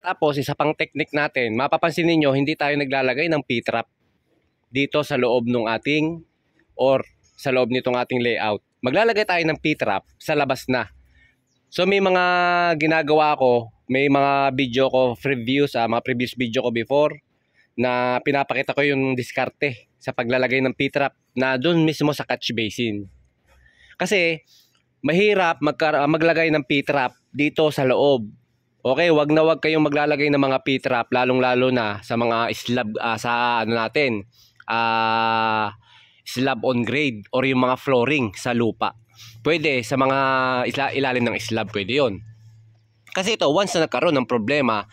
Tapos, isa pang technique natin, mapapansin ninyo, hindi tayo naglalagay ng P-trap dito sa loob ng ating or sa loob nitong ating layout. Maglalagay tayo ng P-trap sa labas na. So, may mga ginagawa ko, may mga video ko, mga previous video ko before, na pinapakita ko yung diskarte sa paglalagay ng P-trap na doon mismo sa catch basin. Kasi, mahirap maglagay ng P-trap dito sa loob. Okay, wag na wag kayong maglalagay ng mga P-trap, lalong-lalo na sa mga slab, slab on grade or yung mga flooring sa lupa. Pwede sa mga ilalim ng slab, pwede yon. Kasi ito, once na nagkaroon ng problema,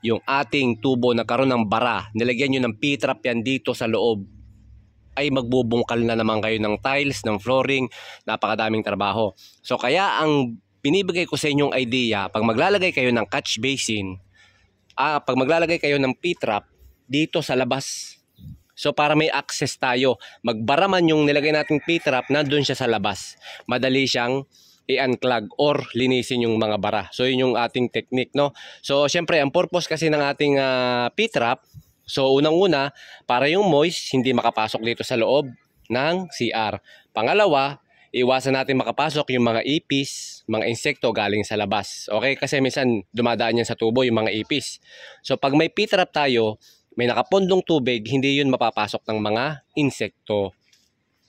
yung ating tubo nagkaroon ng bara, nilagyan nyo ng P-trap yan dito sa loob, ay magbubungkal na naman kayo ng tiles, ng flooring, napakadaming trabaho. So kaya ang binibigay ko sa inyong idea, pag maglalagay kayo ng catch basin, pag maglalagay kayo ng P-trap dito sa labas. So para may access tayo, magbara man yung nilagay nating P-trap, nandun siya sa labas. Madali siyang i-unclog or linisin yung mga bara. So yun yung ating technique, no? So syempre, ang purpose kasi ng ating P-trap, so unang-una, para yung moist hindi makapasok dito sa loob ng CR. Pangalawa, iwasan natin makapasok yung mga ipis, mga insekto galing sa labas. Okay? Kasi minsan dumadaan yan sa tubo yung mga ipis. So pag may P-trap tayo, may nakapondong tubig, hindi yun mapapasok ng mga insekto.